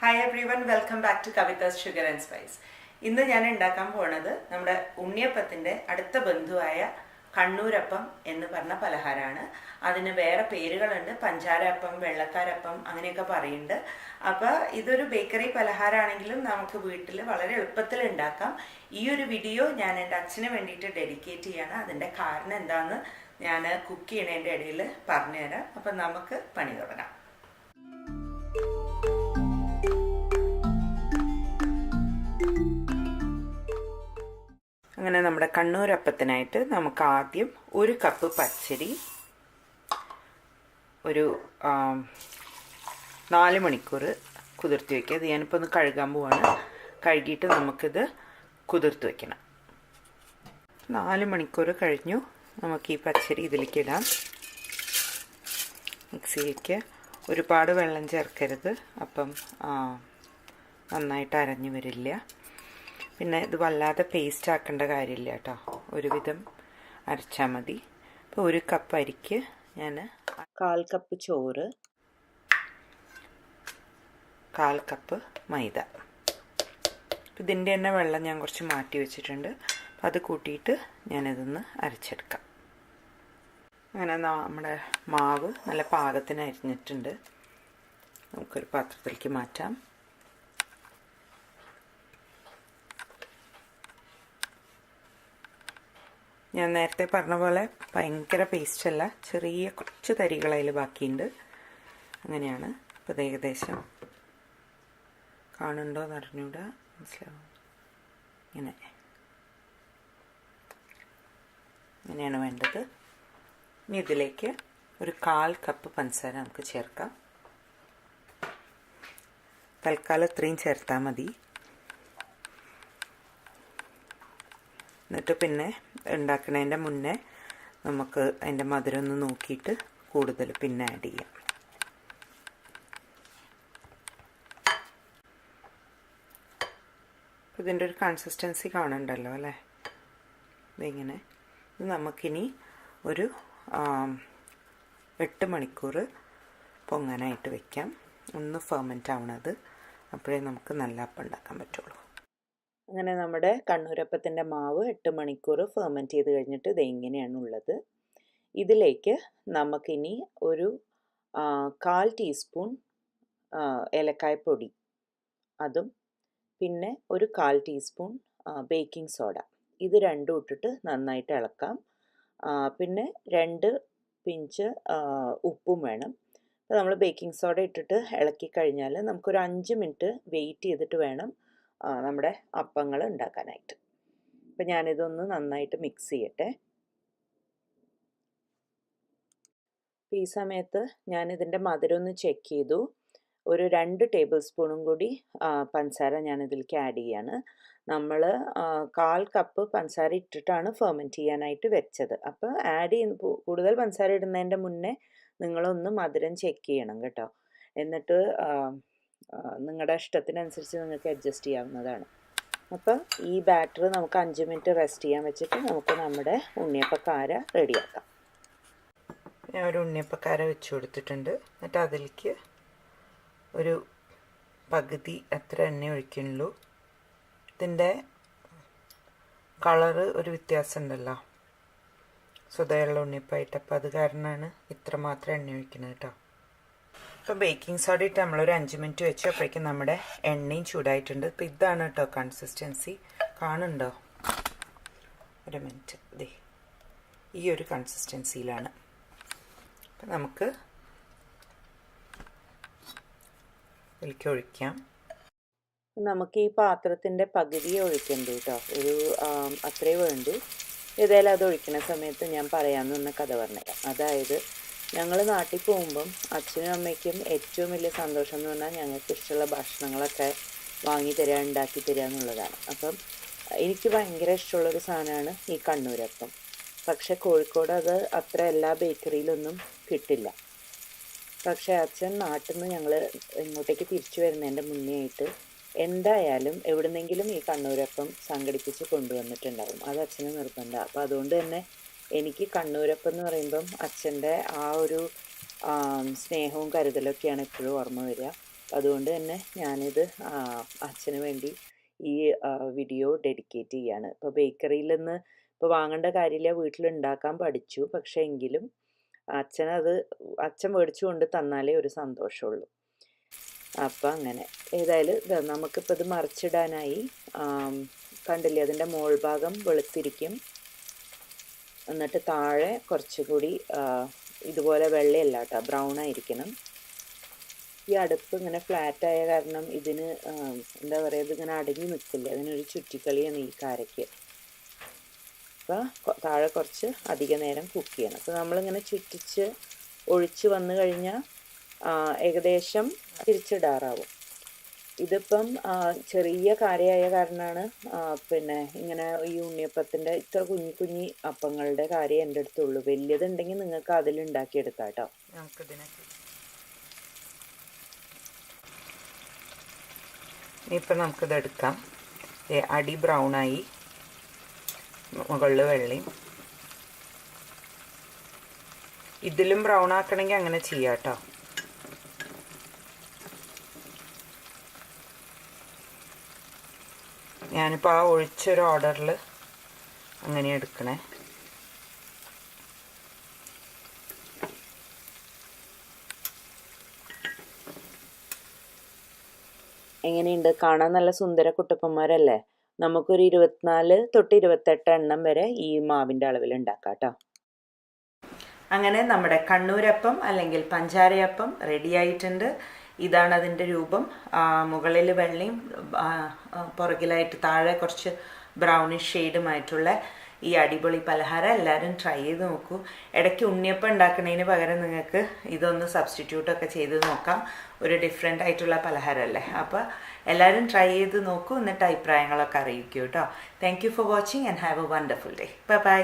Hi everyone, welcome back to Kavitha's Sugar and Spice. ഇന്ന് ഞാൻ ഉണ്ടാക്കാൻ പോകുന്നത് നമ്മുടെ ഉണ്ണിയപ്പത്തിന്റെ അടുത്ത ബന്ധുവായ കണ്ണൂരപ്പം എന്ന് പറഞ്ഞ പലഹാരമാണ്. അതിന് വേറെ പേരുകളുണ്ട്, പഞ്ചാരപ്പം, വെള്ളക്കാരപ്പം അങ്ങനെയൊക്കെ പറയുന്നുണ്ട്. അപ്പോൾ ഇതൊരു ബേക്കറി പലഹാരമാണെങ്കിലും നമുക്ക് വീട്ടിൽ വളരെ എളുപ്പത്തിൽ ഉണ്ടാക്കാം. ഈ ഒരു വീഡിയോ ഞാൻ എൻ്റെ അച്ഛന് വേണ്ടിയിട്ട് ഡെഡിക്കേറ്റ് ചെയ്യാണ്. അതിൻ്റെ കാരണം എന്താണെന്ന് ഞാൻ കുക്ക് ചെയ്യണതിൻ്റെ ഇടയിൽ പറഞ്ഞുതരാം. അപ്പം നമുക്ക് പണി തുടങ്ങാം. അങ്ങനെ നമ്മുടെ കണ്ണൂരപ്പത്തിനായിട്ട് നമുക്ക് ആദ്യം 1 കപ്പ് പച്ചരി ഒരു 4 മണിക്കൂർ കുതിർത്തി വയ്ക്കുക. ഇത് ഞാനിപ്പോൾ ഒന്ന് കഴുകാൻ പോവാണ്. കഴുകിയിട്ട് നമുക്കിത് കുതിർത്ത് വയ്ക്കണം. 4 മണിക്കൂർ കഴിഞ്ഞു. നമുക്ക് ഈ പച്ചരി ഇതിലേക്ക് ഇടാം. മിക്സിയിലേക്ക് ഒരുപാട് വെള്ളം ചേർക്കരുത്, അപ്പം നന്നായിട്ട് അരഞ്ഞു വരില്ല. പിന്നെ ഇത് വല്ലാതെ പേസ്റ്റ് ആക്കേണ്ട കാര്യമില്ല കേട്ടോ, ഒരുവിധം അരച്ചാൽ മതി. അപ്പോൾ 1 കപ്പ് അരിക്ക് ഞാൻ 1/4 കപ്പ് ചോറ്, 1/4 കപ്പ് മൈദ. ഇതിൻ്റെ തന്നെ വെള്ളം ഞാൻ കുറച്ച് മാറ്റി വെച്ചിട്ടുണ്ട്. അപ്പം അത് കൂട്ടിയിട്ട് ഞാനിതൊന്ന് അരച്ചെടുക്കാം. അങ്ങനെ നമ്മുടെ മാവ് നല്ല പാകത്തിന് അരിഞ്ഞിട്ടുണ്ട്. നമുക്കൊരു പാത്രത്തിലേക്ക് മാറ്റാം. ഞാൻ നേരത്തെ പറഞ്ഞ പോലെ ഭയങ്കര പേസ്റ്റല്ല, ചെറിയ കുറച്ച് തരികൾ അതിൽ ബാക്കിയുണ്ട്. അങ്ങനെയാണ്. അപ്പോൾ ഇത് ഏകദേശം കാണുന്നുണ്ടോ എന്ന് അറിഞ്ഞൂടാ, മനസ്സിലാവും. ഇങ്ങനെയാണ് വേണ്ടത്. ഇനി ഇതിലേക്ക് ഒരു 1/4 കപ്പ് പഞ്ചസാര നമുക്ക് ചേർക്കാം. തൽക്കാലം ഇത്രയും ചേർത്താൽ മതി. എന്നിട്ട് പിന്നെ ഉണ്ടാക്കുന്നതിൻ്റെ മുന്നേ നമുക്ക് അതിൻ്റെ മധുരം ഒന്ന് നോക്കിയിട്ട് കൂടുതൽ പിന്നെ ആഡ് ചെയ്യാം. ഇതിൻ്റെ ഒരു കൺസിസ്റ്റൻസി കാണുന്നുണ്ടല്ലോ അല്ലേ, ഇതിങ്ങനെ. ഇത് നമുക്കിനി ഒരു 8 മണിക്കൂർ പൊങ്ങാനായിട്ട് വയ്ക്കാം. ഒന്ന് ഫെർമെൻ്റ് ആവണത്, അപ്പോഴേ നമുക്ക് നല്ല അപ്പം ഉണ്ടാക്കാൻ പറ്റുള്ളൂ. അങ്ങനെ നമ്മുടെ കണ്ണൂരപ്പത്തിൻ്റെ മാവ് 8 മണിക്കൂർ ഫെർമെൻറ്റ് ചെയ്ത് കഴിഞ്ഞിട്ട് ഇത് ഇങ്ങനെയാണ് ഉള്ളത്. ഇതിലേക്ക് നമുക്കിനി ഒരു 1/4 ടീസ്പൂൺ ഏലക്കായപ്പൊടി, അതും പിന്നെ ഒരു 1/4 ടീസ്പൂൺ ബേക്കിംഗ് സോഡ, ഇത് രണ്ടും ഇട്ടിട്ട് നന്നായിട്ട് ഇളക്കാം. പിന്നെ 2 പിഞ്ച് ഉപ്പും വേണം. അപ്പോൾ നമ്മൾ ബേക്കിംഗ് സോഡ ഇട്ടിട്ട് ഇളക്കി കഴിഞ്ഞാൽ നമുക്കൊരു 5 മിനിറ്റ് വെയിറ്റ് ചെയ്തിട്ട് വേണം നമ്മുടെ അപ്പങ്ങൾ ഉണ്ടാക്കാനായിട്ട്. അപ്പം ഞാനിതൊന്ന് നന്നായിട്ട് മിക്സ് ചെയ്യട്ടെ. ഈ സമയത്ത് ഞാനിതിൻ്റെ മധുരം ഒന്ന് ചെക്ക് ചെയ്തു. ഒരു 2 ടേബിൾ സ്പൂണും കൂടി പഞ്ചസാര ഞാനിതിലേക്ക് ആഡ് ചെയ്യാണ്. നമ്മൾ 1/4 കപ്പ് പഞ്ചസാര ഇട്ടിട്ടാണ് ഫെർമെൻറ്റ് ചെയ്യാനായിട്ട് വെച്ചത്. അപ്പോൾ കൂടുതൽ പഞ്ചസാര ഇടുന്നതിൻ്റെ മുന്നേ നിങ്ങളൊന്ന് മധുരം ചെക്ക് ചെയ്യണം കേട്ടോ. എന്നിട്ട് നിങ്ങളുടെ ഇഷ്ടത്തിനനുസരിച്ച് നിങ്ങൾക്ക് അഡ്ജസ്റ്റ് ചെയ്യാവുന്നതാണ്. അപ്പോൾ ഈ ബാറ്റർ നമുക്ക് 5 മിനിറ്റ് റെസ്റ്റ് ചെയ്യാൻ വെച്ചിട്ട് നമുക്ക് നമ്മുടെ ഉണ്ണിയപ്പക്കാര റെഡിയാക്കാം. ഞാൻ ഒരു ഉണ്ണിയപ്പക്കാര വെച്ച് കൊടുത്തിട്ടുണ്ട്. എന്നിട്ട് അതിലേക്ക് ഒരു പകുതി അത്ര എണ്ണ ഒഴിക്കുന്നുള്ളൂ. ഇതിൻ്റെ കളറ് ഒരു വ്യത്യാസം ഉണ്ടല്ലോ സ്വതയുള്ള ഉണ്ണിയപ്പായിട്ട്, അപ്പോൾ അത് കാരണമാണ് ഇത്ര മാത്രം എണ്ണ ഒഴിക്കുന്നത് കേട്ടോ. ഇപ്പോൾ ബേക്കിംഗ് സോഡ ഇട്ട് നമ്മളൊരു 5 മിനിറ്റ് വെച്ചു. അപ്പോഴേക്കും നമ്മുടെ എണ്ണയും ചൂടായിട്ടുണ്ട്. ഇപ്പോൾ ഇതാണ് കേട്ടോ കൺസിസ്റ്റൻസി, കാണുന്നുണ്ടോ? ഒരു മിനിറ്റ്, ഇതേ ഈ ഒരു കൺസിസ്റ്റൻസിയിലാണ്. അപ്പം നമുക്ക് ഇതിലേക്ക് ഒഴിക്കാം. നമുക്ക് ഈ പാത്രത്തിൻ്റെ പകുതിയെ ഒഴിക്കണ്ടു കേട്ടോ, ഒരു അത്രേ വേണ്ടു. ഏതായാലും അത് ഒഴിക്കുന്ന സമയത്ത് ഞാൻ പറയാമെന്ന് പറഞ്ഞ കഥ പറഞ്ഞുതരാം. അതായത് ഞങ്ങൾ നാട്ടിൽ പോകുമ്പം അച്ഛനും അമ്മയ്ക്കും ഏറ്റവും വലിയ സന്തോഷം എന്ന് പറഞ്ഞാൽ ഞങ്ങൾക്ക് ഇഷ്ടമുള്ള ഭക്ഷണങ്ങളൊക്കെ വാങ്ങി തരിക, ഉണ്ടാക്കി തരിക എന്നുള്ളതാണ്. അപ്പം എനിക്ക് ഭയങ്കര ഇഷ്ടമുള്ളൊരു സാധനമാണ് ഈ കണ്ണൂരപ്പം. പക്ഷെ കോഴിക്കോട് അത് അത്ര എല്ലാ ബേക്കറിയിലൊന്നും കിട്ടില്ല. പക്ഷേ അച്ഛൻ നാട്ടിൽ നിന്ന് ഞങ്ങൾ ഇങ്ങോട്ടേക്ക് തിരിച്ചു വരുന്നതിൻ്റെ മുന്നേ ആയിട്ട് എന്തായാലും എവിടുന്നെങ്കിലും ഈ കണ്ണൂരപ്പം സംഘടിപ്പിച്ച് കൊണ്ടുവന്നിട്ടുണ്ടാകും. അത് അച്ഛന് നിർബന്ധമാണ്. അപ്പോൾ അതുകൊണ്ട് തന്നെ എനിക്ക് കണ്ണൂരപ്പം എന്ന് പറയുമ്പം അച്ഛൻ്റെ ആ ഒരു സ്നേഹവും കരുതലൊക്കെയാണ് എപ്പോഴും ഓർമ്മ വരിക. അതുകൊണ്ട് തന്നെ ഞാനിത് അച്ഛന് വേണ്ടി ഈ വീഡിയോ ഡെഡിക്കേറ്റ് ചെയ്യാണ്. ഇപ്പോൾ ബേക്കറിയിൽ നിന്ന് ഇപ്പോൾ വാങ്ങേണ്ട കാര്യമില്ല, വീട്ടിലുണ്ടാക്കാൻ പഠിച്ചു. പക്ഷേ എങ്കിലും അച്ഛൻ മേടിച്ചു കൊണ്ട് തന്നാലേ ഒരു സന്തോഷമുള്ളൂ. അപ്പം അങ്ങനെ ഏതായാലും നമുക്കിപ്പോൾ ഇത് മറിച്ചിടാനായി. കണ്ടില്ലേ, അതിൻ്റെ മോൾ ഭാഗം വെളുത്തിരിക്കും. എന്നിട്ട് താഴെ കുറച്ചുകൂടി ഇതുപോലെ വെള്ളയല്ല കേട്ടോ, ബ്രൗൺ ആയിരിക്കണം. ഈ അടുപ്പ് ഇങ്ങനെ ഫ്ലാറ്റായ കാരണം ഇതിന് എന്താ പറയുക, ഇതിങ്ങനെ അടങ്ങി നിൽക്കില്ല. അതിനൊരു ചുറ്റിക്കളിയാണ് ഈ കാരയ്ക്ക്. അപ്പോൾ താഴെ കുറച്ച് അധിക നേരം കുക്ക് ചെയ്യണം. അപ്പോൾ നമ്മളിങ്ങനെ ചുറ്റിച്ച് ഒഴിച്ച് വന്നു കഴിഞ്ഞാൽ ഏകദേശം തിരിച്ചിടാറാവും. ഇതിപ്പം ചെറിയ കാരയായ കാരണമാണ് പിന്നെ ഇങ്ങനെ ഈ ഉണ്ണിയപ്പത്തിൻ്റെ ഇത്ര കുഞ്ഞി അപ്പങ്ങളുടെ കാര്യം എൻ്റെ അടുത്തുള്ളൂ. വലിയതുണ്ടെങ്കിൽ നിങ്ങൾക്ക് അതിലുണ്ടാക്കിയെടുക്കാം കേട്ടോ. ഇനിയിപ്പം നമുക്കിതെടുക്കാം. അടി ബ്രൗണായി, മുകളിൽ വെള്ളയും. ഇതിലും ബ്രൗൺ ആക്കണമെങ്കിൽ അങ്ങനെ ചെയ്യാം കേട്ടോ. ഞാനിപ്പോൾ ആ ഒഴിച്ചൊരു ഓർഡറിൽ അങ്ങനെ എടുക്കണേ. എങ്ങനെയുണ്ട്? കാണാൻ നല്ല സുന്ദര കുട്ടപ്പന്മാരല്ലേ? നമുക്കൊരു 24 തൊട്ട് 28 എണ്ണം വരെ ഈ മാവിൻ്റെ അളവിൽ ഉണ്ടാക്കാം കേട്ടോ. അങ്ങനെ നമ്മുടെ കണ്ണൂരപ്പം അല്ലെങ്കിൽ പഞ്ചാരയപ്പം റെഡി ആയിട്ടുണ്ട്. ഇതാണ് അതിൻ്റെ രൂപം. മുകളിൽ വെള്ളയും പുറകിലായിട്ട് താഴെ കുറച്ച് ബ്രൗണിഷ് ഷെയ്ഡുമായിട്ടുള്ള ഈ അടിപൊളി പലഹാരം എല്ലാവരും ട്രൈ ചെയ്ത് നോക്കൂ. ഇടയ്ക്ക് ഉണ്ണിയപ്പം ഉണ്ടാക്കുന്നതിന് പകരം നിങ്ങൾക്ക് ഇതൊന്ന് സബ്സ്റ്റിറ്റ്യൂട്ടൊക്കെ ചെയ്ത് നോക്കാം. ഒരു ഡിഫറെൻ്റ് ആയിട്ടുള്ള പലഹാരമല്ലേ. അപ്പോൾ എല്ലാവരും ട്രൈ ചെയ്ത് നോക്കൂ, എന്നിട്ട് അഭിപ്രായങ്ങളൊക്കെ അറിയിക്കൂ കേട്ടോ. Thank you for watching and have A wonderful day. Bye bye.